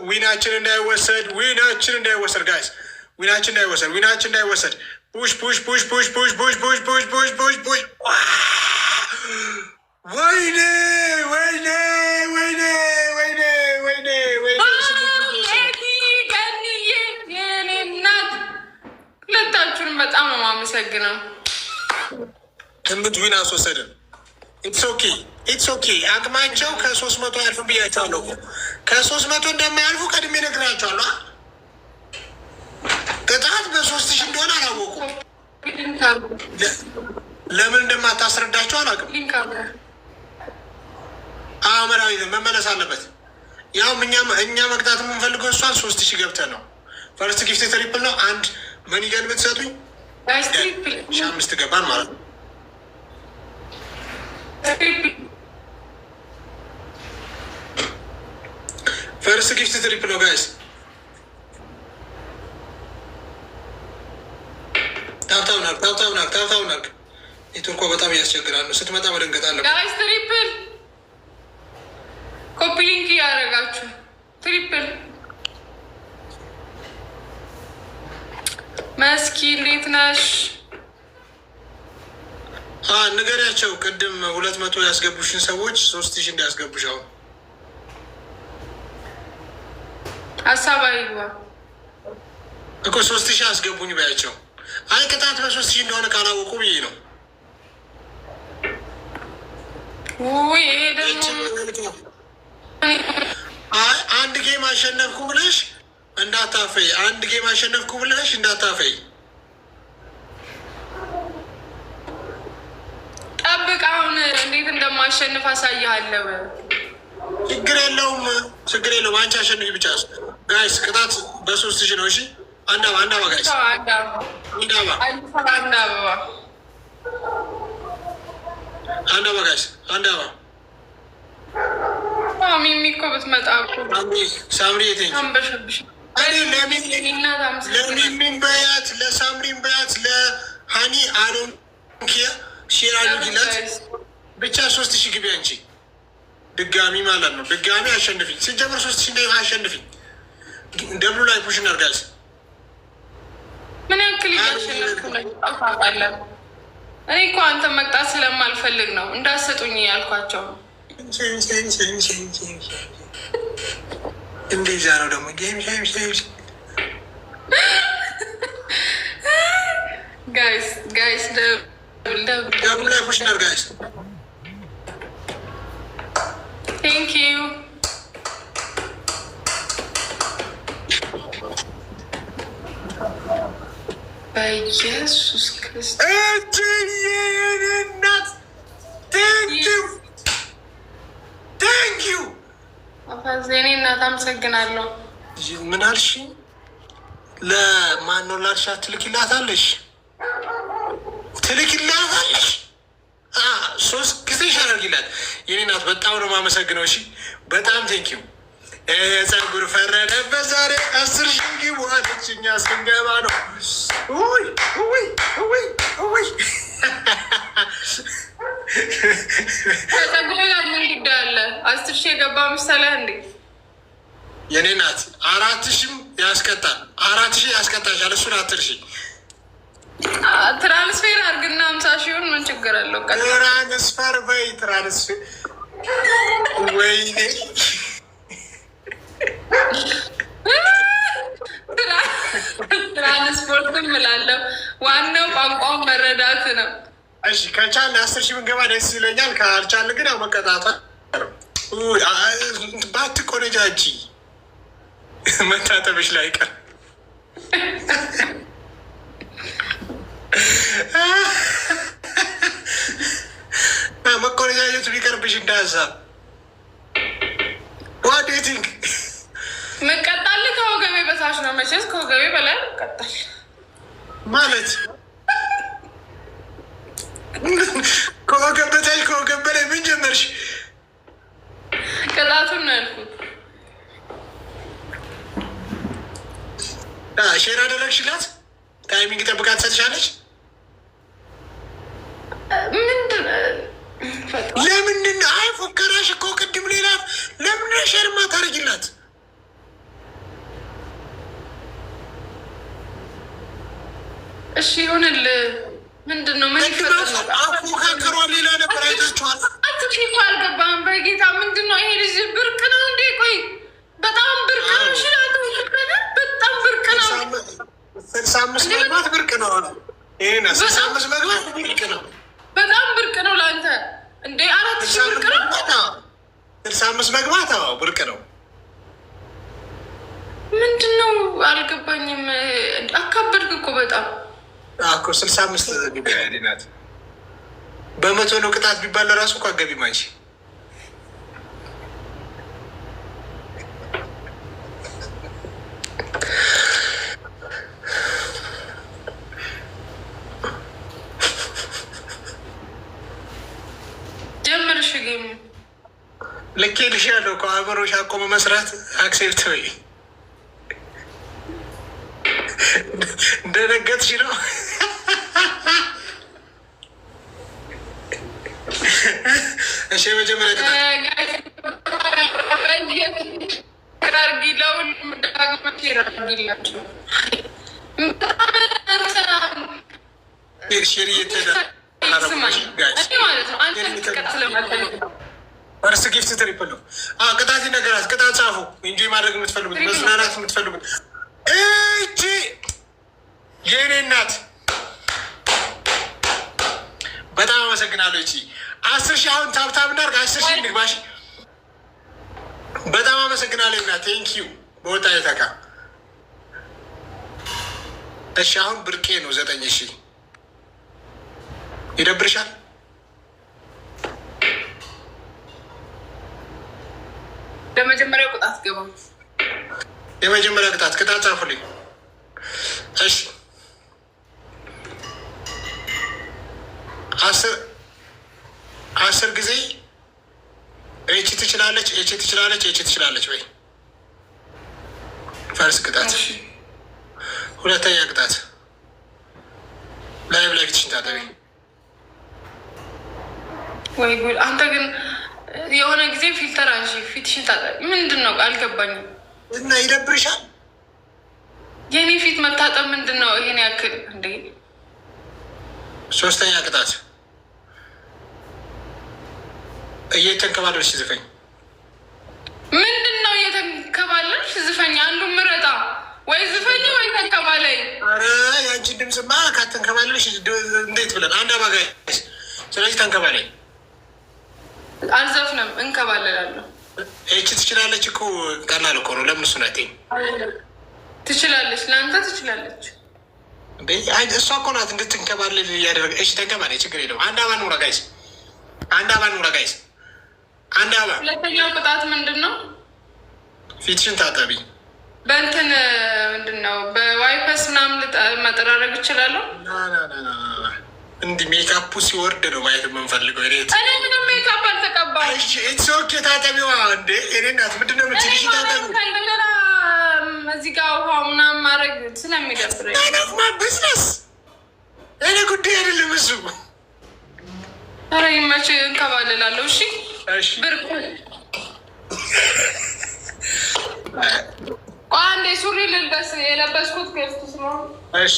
ዊናችን እንዳይወሰድ ጋይስ ዊናችን እንዳይወሰድ ፑሽ ወይኔ ሁለታችሁንም በጣም ነው የማመሰግነው። ትምት ዊን አስወሰድን። ኢትስ ኦኬ አቅማቸው ከ300 ያልፉ ብያቸዋለሁ። ከ300 እንደማያልፉ ቀድሜ ነግራቸዋለሁ። ቅጣት በ3000 እንደሆነ አላወቁም። ለምን እንደማታስረዳቸው አላውቅም። መራዊ መመለስ አለበት። ያው እኛ መቅጣት የምንፈልገው እሷን 3000 ገብተን ነው። ፈርስት ጊፍት ትሪፕል ነው። አንድ መኒገን ብትሰጡኝ 5 ገባን ማለት ነው። ፈርስት ጊፍት ትሪፕል ነው ጋይስ። ታብታውናል። ኔትወርኳ በጣም ያስቸግራል። ስትመጣ መደንገጥ አለበት ጋይስ። ትሪፕል ኮፒ ሊንክ ያደረጋችሁ ትሪፕል መስኪ እንዴት ነሽ? ንገሪያቸው። ቅድም 200 ያስገቡሽን ሰዎች 3000 እንዲያስገቡሽ አሁን ሀሳብ አይግባ እኮ 3000 አስገቡኝ በያቸው። አይ ቅጣት በ3000 እንደሆነ ካላወቁ ብዬ ነው። አንድ ጌም አሸነፍኩ ብለሽ እንዳታፈይ። ጠብቅ። አሁን እንዴት እንደማሸንፍ አሳይሃለሁ። ችግር የለውም። አንቺ አሸንፊ ብቻ ጋይስ። ቅጣት በ3000 ነው። እሺ አንድ አበባ ጋይስ፣ አንድ አበባ ሚሚ እኮ ብትመጣ ሳምሪ የትኝ ለሚሚን በያት፣ ለሳምሪን በያት፣ ለሀኒ አዶንኪያ ሼር አድርጊላት ብቻ። 3000 ግቢ አንቺ ድጋሚ ማለት ነው። ድጋሚ አሸንፊኝ። ሲጀምር 3000 እንደ አሸንፊኝ። ደብሉ ላይ ፑሽ እናድርጋለን። ምን ያክል እያሸነፍኩ ነው ታውቃለህ። እኔ እኮ አንተ መቅጣት ስለማልፈልግ ነው እንዳሰጡኝ ያልኳቸው። እንደዛ ነው ደግሞ ጋይስ ደብሉ ላይ ፑሽ እናድርጋለን። ቴንክ ዩ በኢየሱስ ክርስቶስ እናት ቴንኪዩ ዜኔ እናት አመሰግናለሁ። ምን አልሽ? ለማን ነው ላልሻ? ትልኪላታለሽ 3 ጊዜ ሻረርጊላት የኔ እናት። በጣም ነው የማመሰግነው። እሺ በጣም ቴንኪዩ። ፀጉር ፈረደበት ዛሬ 10,000 ግቡ አለች። እኛ ስንገባ ነው ከፀጉር ጋር ምን ጉዳይ አለ? 10,000 የገባ ምሳሌ እንዴ የኔ ናት። 4,000 ያስቀጣል። 4,000 ያስቀጣሻል። እሱን 10,000 ትራንስፌር አድርግና 50,000 ምን ችግር አለው? ትራንስፈር በይ ትራንስፌር። ወይኔ ትራንስፖርትም እላለሁ። ዋናው ቋንቋውን መረዳት ነው። እሺ ከቻልን 10,000 ብንገባ ደስ ይለኛል። ካልቻልን ግን ያው መቀጣቷ ባትቆነጃጂ መታጠብሽ ላይ ቀር መቆነጃጀቱ ሊቀርብሽ እንዳያሳብ ዋዴቲንግ መቀጣል ከወገቤ በታች ነው። መቼስ ከወገቤ በላይ መቀጣል ማለት ከወገብ በታች ከወገብ በላይ ምን ጀመርሽ? ቅጣቱን ነው ያልኩት። ሼር አደረግሽላት። ታይሚንግ ጠብቃ ትሰጥሻለች። ለምንድን አይ ፎከራሽ እኮ ቅድም ሌላ ለምን ሼር ማታደርጊላት? እሺ ይሁንልህ። ምንድን ነው ምን ይፈጠር? አፎካከሯ ሌላ ነበር። አይታችኋል? አትሽ እኮ አልገባህም። በጌታ ምንድን ነው ይሄ ልጅ ብርቅ ነው እንዴ? ቆይ በጣም ብርቅ ነው። ሽላቱ በጣም ብርቅ ነው። 65 መግባት ብርቅ ነው። ይሄን 65 መግባት ብርቅ ነው። በጣም ብርቅ ነው ለአንተ እንዴ? 4000 ብርቅ ነው። 65 መግባት ብርቅ ነው። ምንድን ነው አልገባኝም። አካበድክ እኮ በጣም እኮ 65 ግቢ ናት። በመቶ ነው ቅጣት ቢባል ለራሱ እኮ አገቢ ማንቺ ጀምርሽ ጌም ልኬልሽ ያለው እኮ አበሮሽ አቆመ መስራት አክሴፕት ወይ እንደነገጥሽ ነው። እሺ መጀመሪያ ፈርስት ጊፍት ትሪፕል ነው። ቅጣት ነገራት። ቅጣት ጻፉ። ኢንጆይ ማድረግ የምትፈልጉት መዝናናት የምትፈልጉት እቺ የኔ እናት በጣም አመሰግናለሁ። እቺ 10 ሺህ አሁን ታብታብ እናድርግ። 10 ሺህ ንግባሽ። በጣም አመሰግናለሁ እና ቴንኪዩ በወጣ የተካ። እሺ አሁን ብርቄ ነው 9 ሺህ ይደብርሻል? ለመጀመሪያው ቅጣት ገባ። የመጀመሪያ ቅጣት ጻፉልኝ። እሺ 10 ጊዜ ኤች ትችላለች፣ ኤች ትችላለች፣ ኤች ትችላለች ወይ ፈርስ ቅጣት። ሁለተኛ ቅጣት ላይቭ ላይ ፊትሽን ታጠቢ። ወይ ጉድ! አንተ ግን የሆነ ጊዜ ፊልተር አንሺ፣ ፊትሽን ታጠቢ። ምንድን ነው አልገባኝም። እና ይደብርሻል? የኔ ፊት መታጠብ ምንድን ነው ይሄን ያክል እንዴ? ሶስተኛ ቅጣት እየተንከባለልሽ ዝፈኝ። ምንድን ነው እየተንከባለልሽ ዝፈኝ? አንዱ ምረጣ፣ ወይ ዝፈኝ ወይ ተንከባለይ። ኧረ የአንቺን ድምፅማ ካተንከባለልሽ እንዴት ብለን አንድ አባጋይ። ስለዚህ ተንከባለይ። አልዘፍንም፣ እንከባለላለሁ። ይቺ ትችላለች እኮ ቀላል እኮ ነው። ለምን እሱ ናት ትችላለች፣ ለአንተ ትችላለች። እሷ እኮ ናት እንድትንከባለል እያደረገ። እሺ ተንከባለይ፣ ችግር የለውም። አንድ አባ ኑራ ጋይስ፣ አንድ አባ ኑራ ጋይስ፣ አንድ አባ። ሁለተኛው ቅጣት ምንድን ነው? ፊትሽን ታጠቢ። በእንትን ምንድን ነው በዋይፐስ ምናምን መጠራረግ እችላለሁ? እንዲህ ሜካፑ ሲወርድ ነው ማየት የምንፈልገው። እኔ ምንም ሜካፕ አልተቀባም። ሶኬ ታጠቢዋ እንዴ! እኔ እናት ምንድን ነው የምትልሽ? ታጠቢ። እንደገና እዚህ ጋር ውሃ ምናምን ማድረግ ስለሚደብረኝ ቢዝነስ እኔ ጉዳይ አይደለም እሱ። ኧረ ይመችህ፣ እንከባለላለሁ። እሺ ብርቁ አንዴ ሱሪ ልልበስ፣ የለበስኩት ገፍቱ ስለሆነ። እሺ